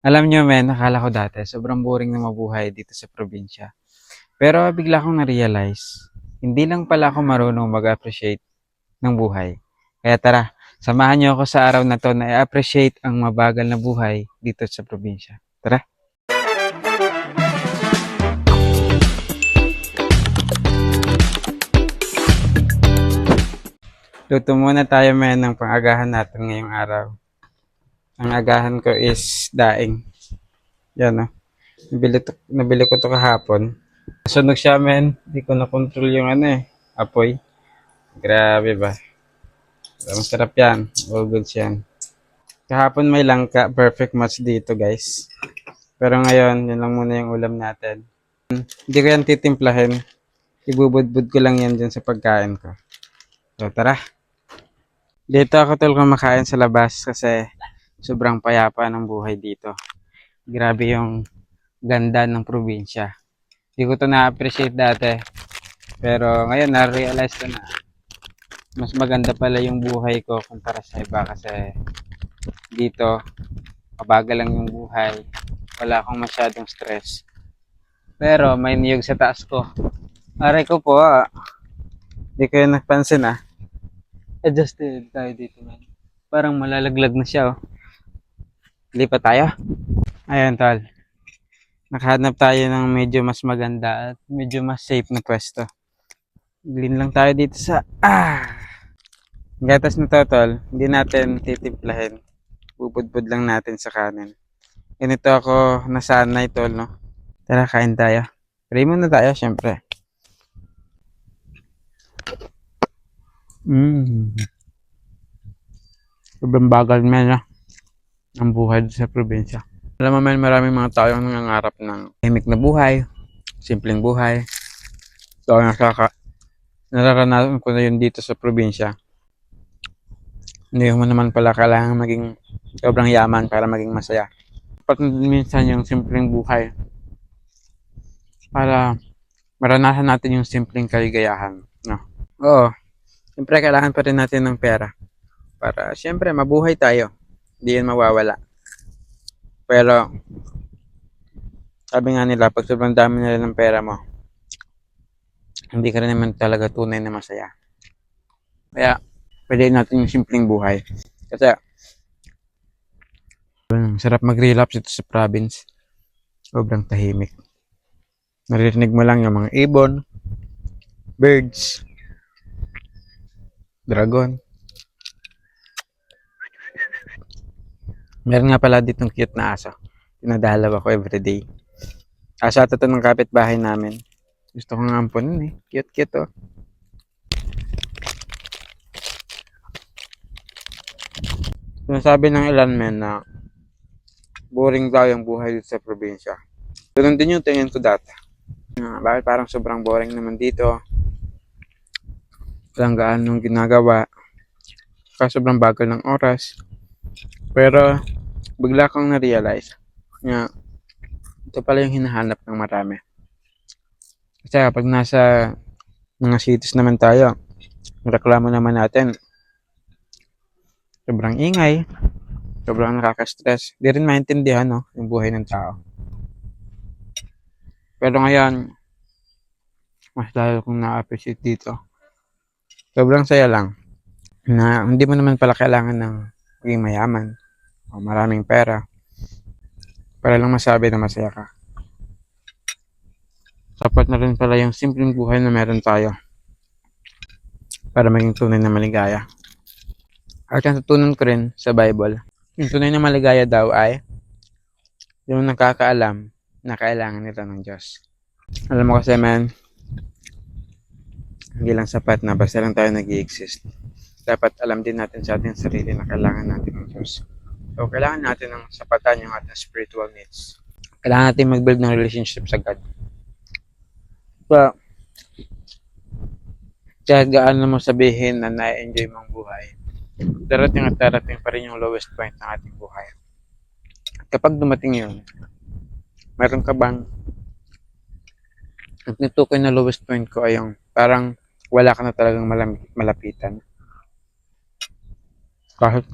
Alam niyo men, akala ko dati sobrang boring na mabuhay dito sa probinsya. Pero bigla kong na-realize, hindi lang pala ako marunong mag-appreciate ng buhay. Kaya tara, samahan niyo ako sa araw na to na i-appreciate ang mabagal na buhay dito sa probinsya. Tara! Luto muna tayo men ng pang-agahan natin ngayong araw. Ang agahan ko is daing. Yan o. Nabili ko to kahapon. Sunog siya men. Hindi ko na-control yung apoy. Grabe ba? Masarap yan. All goods yan. Kahapon may langka. Perfect match dito guys. Pero ngayon, yun lang muna yung ulam natin. Hindi ko yan titimplahin. Ibubudbud ko lang yan dyan sa pagkain ko. So tara. Dito ako tol kumakain sa labas kasi sobrang payapa ng buhay dito. Grabe yung ganda ng probinsya. Hindi ko to na-appreciate dati. Pero ngayon na-realize ko na mas maganda pala yung buhay ko kumpara sa iba kasi dito mabagal lang yung buhay. Wala akong masyadong stress. Pero may niyog sa taas ko. Aray ko po Hindi ko yun napansin Adjusted tayo dito man. Parang malalaglag na siya Lipat tayo. Ayun tol. Nakahanap tayo ng medyo mas maganda at medyo mas safe na pwesto. Green lang tayo dito sa gatas na to tol. Hindi natin titimplahin. Bubudbud lang natin sa kanin. Ganito ako nasanay tol no. Tara kain tayo. Pray muna tayo syempre. Sobrang bagal men ang buhay sa probinsya. Alam mo man maraming mga tao ang nangangarap ng tahimik na buhay, simpleng buhay. So nararanasan ko na yun dito sa probinsya. Hindi mo naman pala kailangan maging sobrang yaman para maging masaya. Dapat minsan yung simpleng buhay para maranasan natin yung simpleng kaligayahan. No? Oo, siyempre kailangan pa rin natin ng pera para siyempre mabuhay tayo. Hindi yan mawawala. Pero sabi nga nila, pag sobrang dami nila ng pera mo, hindi ka rin naman talaga tunay na masaya. Kaya pwede natin yung simpleng buhay. Kasi sarap mag-relapse ito sa province. Sobrang tahimik. Naririnig mo lang yung mga ibon, birds, dragon. Meron nga pala ditong cute na aso. Pinadalaw ako everyday. Aso ito ng kapitbahay namin. Gusto ko nga ampunin Cute Sinasabi ng ilan men na boring daw yung buhay dito sa probinsya. Ganun din yung tingin ko dati. Bakit parang sobrang boring naman dito? Walang gaanong ginagawa. Kasi sobrang bagal ng oras. Pero bigla kong na-realize na ito pala yung hinahanap ng marami. Kasi kapag nasa mga cities naman tayo, reklamo naman natin, sobrang ingay, sobrang nakaka-stress. Di rin maintindihan yung buhay ng tao. Pero ngayon, mas lalo kong na-appreciate dito. Sobrang saya lang na hindi mo naman pala kailangan ng maging mayaman o maraming pera para lang masabi na masaya ka. Sapat na rin pala yung simpleng buhay na meron tayo para maging tunay na maligaya. At ang natutunan ko rin sa Bible, yung tunay na maligaya daw ay yung nakakaalam na kailangan nila ng Diyos. Alam mo kasi man, hindi lang sapat na basta lang tayo nag-i-exist. Dapat alam din natin sa ating sarili na kailangan natin ng Diyos. So, kailangan natin ng sapatan yung ating spiritual needs. Kailangan natin mag-build ng relationship sa God. So, kahit gaano mo sabihin na na-enjoy mong buhay, darating at darating pa rin yung lowest point ng ating buhay. At kapag dumating yun, meron ka bang ang tinutukoy na lowest point ko ay yung parang wala ka na talagang malapitan. Kahit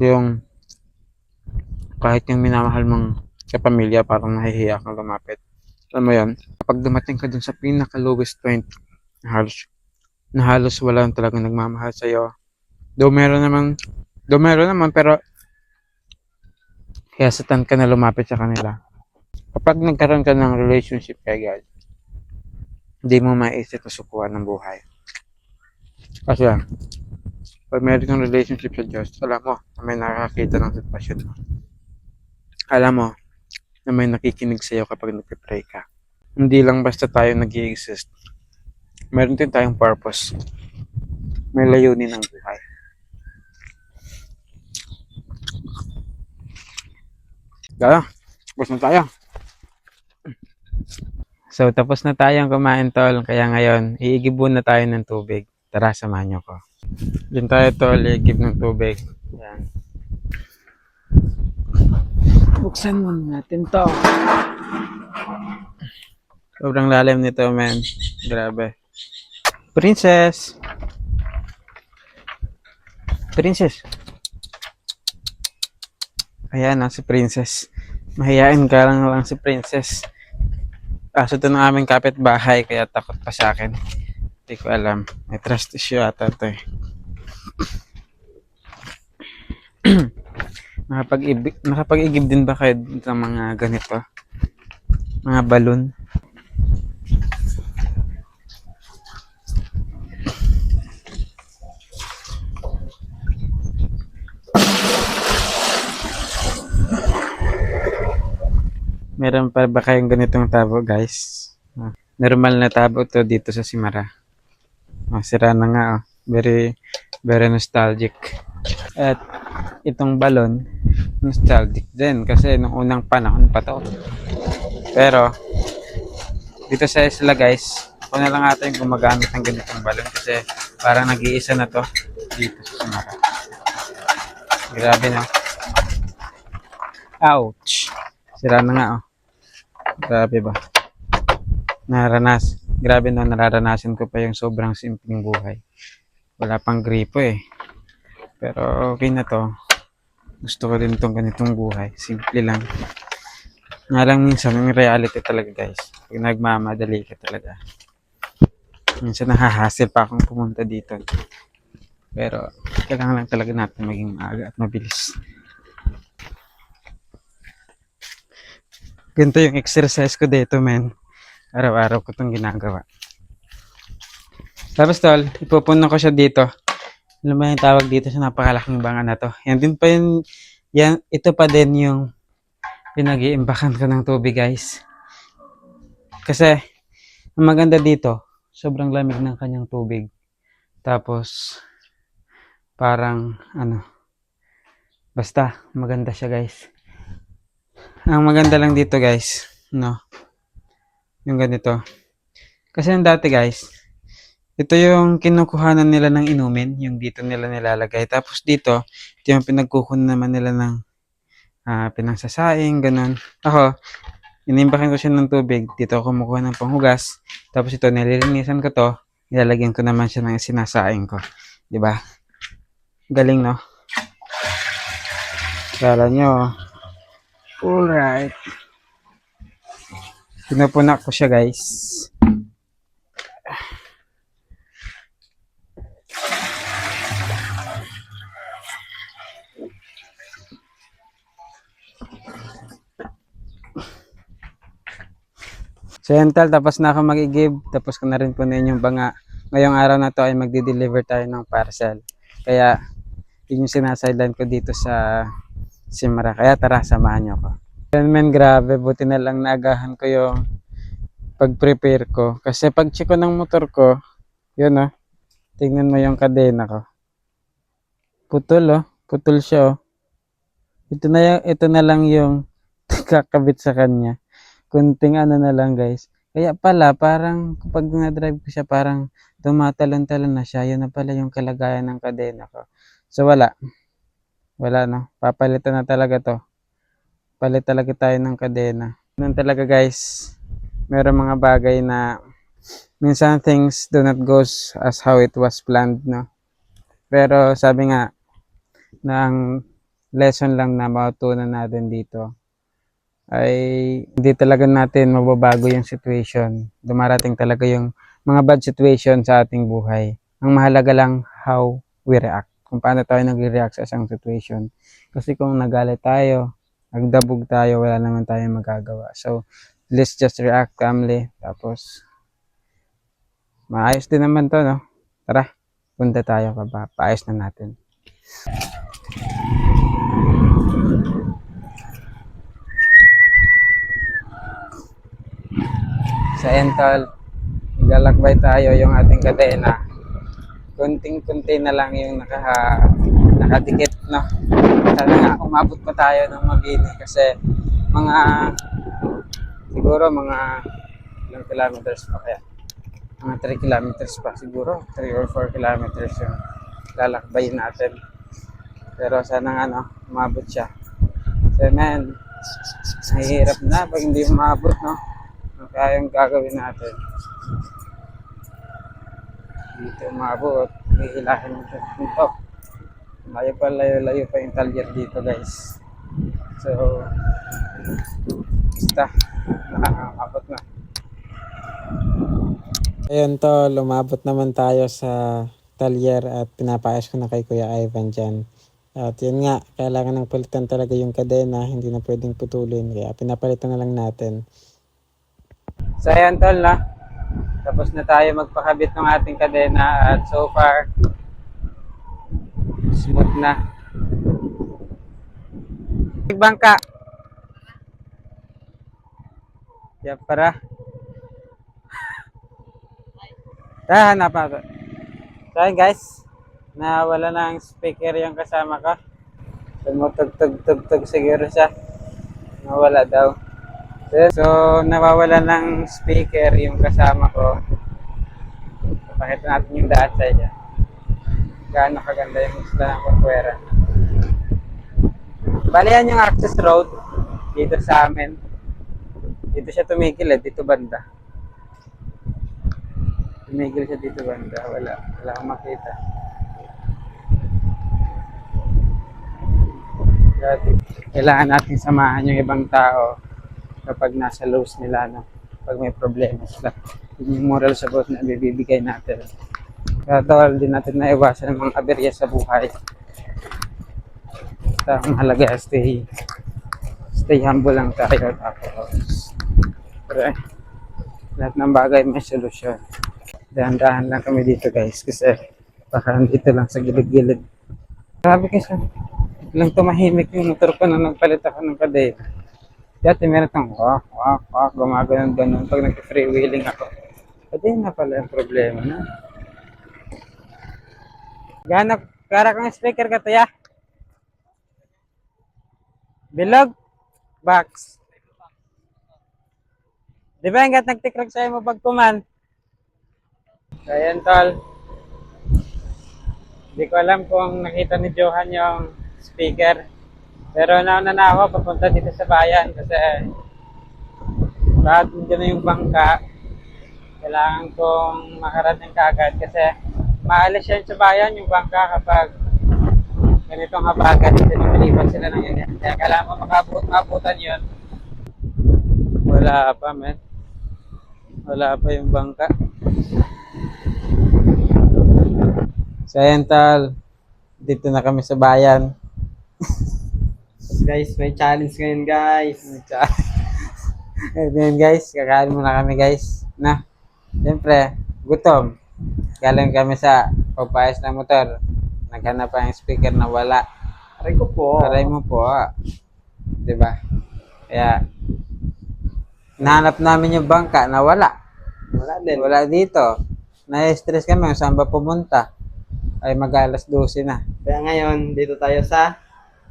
yung minamahal mong kapamilya, parang nahihiya kang lumapit. Alam mo yun? Kapag dumating ka dun sa pinaka lowest point, na halos wala talagang nagmamahal sa'yo. Though meron naman, pero hesitant ka na lumapit sa kanila. Kapag nagkaroon ka ng relationship kay God, hindi mo maisip na sukuan ng buhay. Kasi pag meron kang relationship sa Diyos, alam mo na may nakakita ng sitwasyon mo. Alam mo na may nakikinig sa'yo kapag nagpe-pray ka. Hindi lang basta tayo nag-i-exist. Meron din tayong purpose. May layunin ng buhay. Kaya, tapos na tayo. So, tapos na tayong kumain, tol. Kaya ngayon, iigibon na tayo ng tubig. Tara, samahan niyo ko. Diyan tayo, tol. Iigib ng tubig. Yan. Buksan muna natin to. Sobrang lalim nito, man. Grabe. Princess! Princess! Ayan na, si Princess. Mahihain ka lang si Princess. Kaso ito ng aming kapitbahay, kaya takot pa sa akin. Hindi ko alam. May trust issue ata ito eh. Nakapag-igib din ba kayo ng mga ganito? Mga balon? Meron pa ba kayong ganitong tabo, guys? Normal na tabo to dito sa Simara. Sira na nga, oh. Very, very nostalgic. At itong balon, nostalgic din kasi nung unang panahon pa to. Pero, dito sa isla, guys, ako na lang ata yung gumagamit ng ganitong balon kasi parang nag-iisa na to dito sa Simara. Grabe na. Ouch! Sira na nga, oh. Grabe ba? Grabe no, nararanasan ko pa yung sobrang simpleng buhay. Wala pang gripo eh. Pero okay na to. Gusto ko din tong ganitong buhay. Simple lang. Nga lang minsan, yung reality talaga, guys. Pag nagmamadali ka talaga. Minsan nahahassle pa akong pumunta dito. Pero kailangan lang talaga natin maging maaga at mabilis. Ganito yung exercise ko dito, men. Araw-araw ko itong ginagawa. Tapos, tol, ipupuno ko siya dito. Alam mo yung tawag dito sa napakalaking banga na to. Yan din pa yun, ito pa din yung pinag-iimbakan ko ng tubig, guys. Kasi, ang maganda dito, sobrang lamig ng kanyang tubig. Tapos, parang, basta, maganda siya, guys. Ang maganda lang dito, guys, no, yung ganito. Kasi yung dati, guys, ito yung kinukuhanan nila ng inumin, yung dito nila nilalagay. Tapos dito, ito yung pinagkukunan naman nila ng pinangsasaing, ganun. Ako, inimbakan ko siya ng tubig. Dito ako kumukuha ng panghugas. Tapos ito, nililinisan ko to. Nilalagyan ko naman siya ng sinasaing ko. Diba? Galing, no? Kala nyo. Alright. Pinapuna ko siya, guys. So yan, tal, tapos na ako mag-i-give. Tapos ko na rin punin yung banga. Ngayong araw na to ay magdi-deliver tayo ng parcel. Kaya, yun yung sinasideline ko dito sa Simara. Kaya tara, samahan nyo ko. Yan, men, grabe. Buti na lang naagahan ko yung pag-prepare ko. Kasi pag check ko ng motor ko, yun oh, tingnan mo yung kadena ko. Putol oh. Putol siya oh. Ito na lang yung kakabit sa kanya. Kunting na lang, guys. Kaya pala, parang kapag na-drive ko siya, parang tumatalon-talon na siya. Yun na pala yung kalagayan ng kadena ko. So, wala. Wala, no? Papalitan na talaga to. Palit talaga tayo ng kadena. Ganun talaga, guys. Meron mga bagay na minsan things do not goes as how it was planned, no? Pero sabi nga, ng lesson lang na matutunan natin dito, ay hindi talaga natin mababago yung situation. Dumarating talaga yung mga bad situation sa ating buhay. Ang mahalaga lang how we react. Kung paano tayo nag-react sa isang situation. Kasi kung nagalit tayo, nagdabog tayo, wala naman tayong magagawa. So, let's just react calmly. Tapos, maayos din naman to, no? Tara, punta tayo pa. Paayos na natin. Sa Entol, galakbay tayo yung ating kadena. Kunting-kunti na lang yung nakadikit, no? Sana nga umabot pa tayo ng Mabini kasi siguro mga ilang kilometers pa kaya. Mga 3 kilometers pa siguro. 3 or 4 kilometers yung lalakbayin natin. Pero sana nga, no, umabot siya. So, man, nahihirap na pag hindi umabot, no? Ano kaya yung gagawin natin? Dito umabot, hihilahin natin dito. Layo pa yung talyer dito, guys. So, basta, nakakabot na. Ayun to, lumabot naman tayo sa talyer at pinapayos ko na kay Kuya Ivan dyan. At yun nga, kailangan ng palitan talaga yung kadena, hindi na pwedeng putulin. Kaya pinapalitan na lang natin. So ayun tol, na tapos na tayo magpakabit ng ating kadena at so far smooth na. Bangka. Kaya para. Hanap ako. So ayun guys, nawala na ang speaker yung kasama ko. Tumutug-tug-tug siguro siya. Nawala daw. So nawawala ng speaker yung kasama ko. Pakita natin yung daan sa inyo. Gaano kaganda yung isla ng Corcuera. Bali yan yung access road dito sa amin. Dito siya tumigil dito banda. Tumigil siya dito banda. Wala akong makita. Kailangan natin samahan yung ibang tao kapag nasa lows nila, no? Pag may problema sila. Yun yung moral support na bibigay natin. Kaya tawal din natin na iwasan ang mga aberya sa buhay. Basta ang halaga, stay humble lang tayo. Tapos, lahat ng bagay may solusyon. Dahan-dahan lang kami dito guys kasi baka dito lang sa gilid-gilid. Grabe kasi, lang tumahimik yung motor ko na nagpalit ako ng kadena. Dati meron itong wak, gumagano'n pag nag-freewheeling ako. Kadena pala yung problema na. Gano'n, kara kang speaker ka tayo? Bilog? Box. Di ba hanggat nagtikrag sa'yo mo pagkuman? So, ayan tol. Hindi ko alam kung nakita ni Johan yung speaker. Pero nauna na ako papunta dito sa bayan kasi lahat nandiyan na yung bangka. Kailangan kong makarating kaagad kasi maalis yan sa bayan yung bangka kapag ganitong habagat kasi lumilipat sila ng ganyan. Kaya kailangan mo makabutan yun. Wala pa, men. Wala pa yung bangka. So ayan tol, dito na kami sa bayan. Guys, may challenge ngayon guys. Ngayon guys, kakain muna kami guys. Na, siyempre, gutom. Galing kami sa pagpayos ng motor. Naghanap pa yung speaker na wala. Aray ko po. Aray mo po. Diba? Kaya, nahanap namin yung bangka na wala. Wala din. Wala dito. Na-stress kami kung saan ba pumunta. Ay mag-alas 12 na. Kaya ngayon, dito tayo sa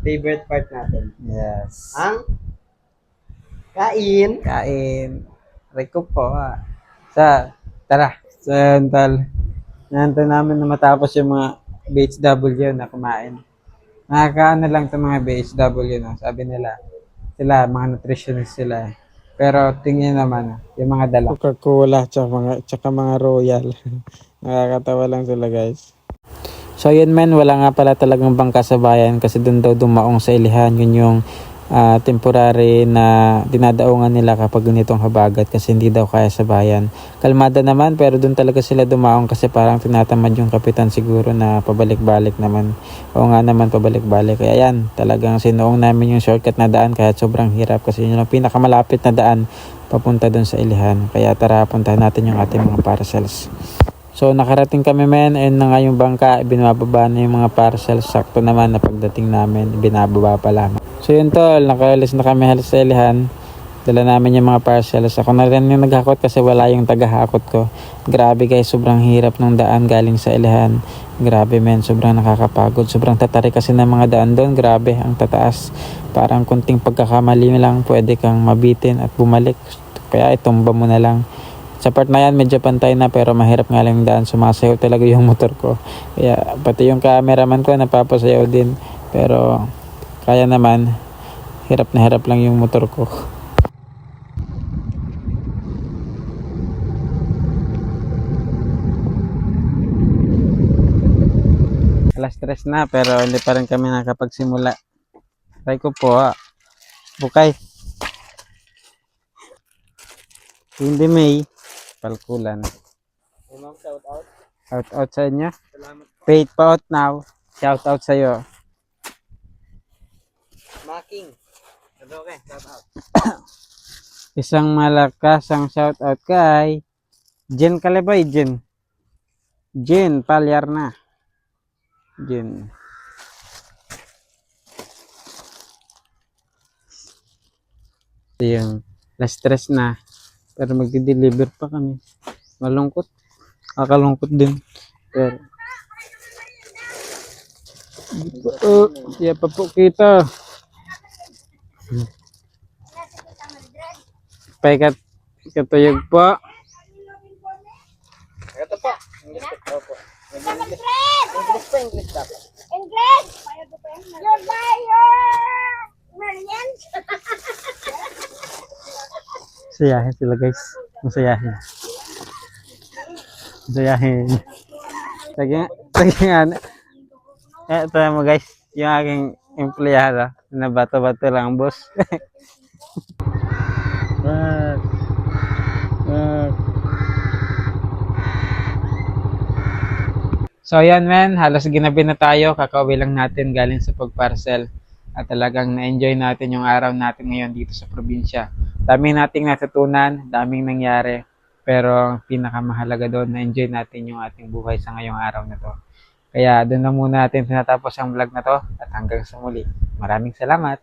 favorite part natin. Yes. Ang kain. Kain. Aray ko po. Tara. So, yun, tal. Nantay namin na matapos yung mga BHW na kumain. Nakakaano lang sa mga BHW, no? Sabi nila, sila, mga nutritionist sila. Pero tingin naman, yung mga dala. Coca-Cola, tsaka mga Royal. Nakakatawa lang sila, guys. So, yun men, wala nga pala talagang bangka sa bayan kasi doon daw dumaong sa Ilihan. Yun yung temporary na dinadaungan nila kapag ganitong habagat kasi hindi daw kaya sa bayan. Kalmada naman pero doon talaga sila dumaong kasi parang tinatamad yung kapitan siguro na pabalik-balik naman. Oo nga naman, pabalik-balik. Kaya yan, talagang sinuong namin yung shortcut na daan kahit sobrang hirap kasi yun ang pinakamalapit na daan papunta doon sa Ilihan. Kaya tara, puntahan natin yung ating mga parcels. So nakarating kami men, ayun na nga yung bangka, binababa na yung mga parcels. Sakto naman na pagdating namin, binababa pa lang. So yun tol, nakaalis na kami halos sa Ilihan. Dala namin yung mga parcels. Ako na rin yung naghakot kasi wala yung tagahakot ko. Grabe guys, sobrang hirap ng daan galing sa Ilihan. Grabe men, sobrang nakakapagod. Sobrang tatarik kasi ng mga daan doon. Grabe, ang tataas. Parang kunting pagkakamali lang, pwede kang mabitin at bumalik. Kaya itumba mo na lang. Sa part na yan, medyo pantay na pero mahirap nga lang yung daan. Sumasayaw talaga yung motor ko. Kaya pati yung cameraman ko napapasayaw din. Pero kaya naman, hirap na hirap lang yung motor ko. Alas 3 na pero hindi pa rin kami nakapagsimula. Try ko po Bukay. Hindi May. Palkulan. Hey, ma'am, shout out. Shout out sa inyo. Salamat po. Paid pa out now. Shout out sa iyo. Making. Okay, shout out. Isang malakas ang shout out kay Jen Kalibay. Jen Palyar na. Jen. Yung last stress na. Pero magdi-deliver pa kami. Malungkot. Kakalungkot din. Pero siya pa po kita. Paikat katuyog po. Ito po. English po. English po, English dapat. English! You're liar! Marian! Masayahin sila guys. Masayahin. Masayahin. Sige nga. Ito mo guys. Yung aking empleyado. Na bato-bato lang boss. Wag. So yan men, halos ginabi na tayo, kakauwi lang natin galing sa pagparcel at talagang na-enjoy natin yung araw natin ngayon dito sa probinsya. Daming nating natutunan, daming nangyari, pero ang pinakamahalaga doon, na-enjoy natin yung ating buhay sa ngayong araw na to. Kaya doon na muna natin tinatapos ang vlog na to at hanggang sa muli. Maraming salamat!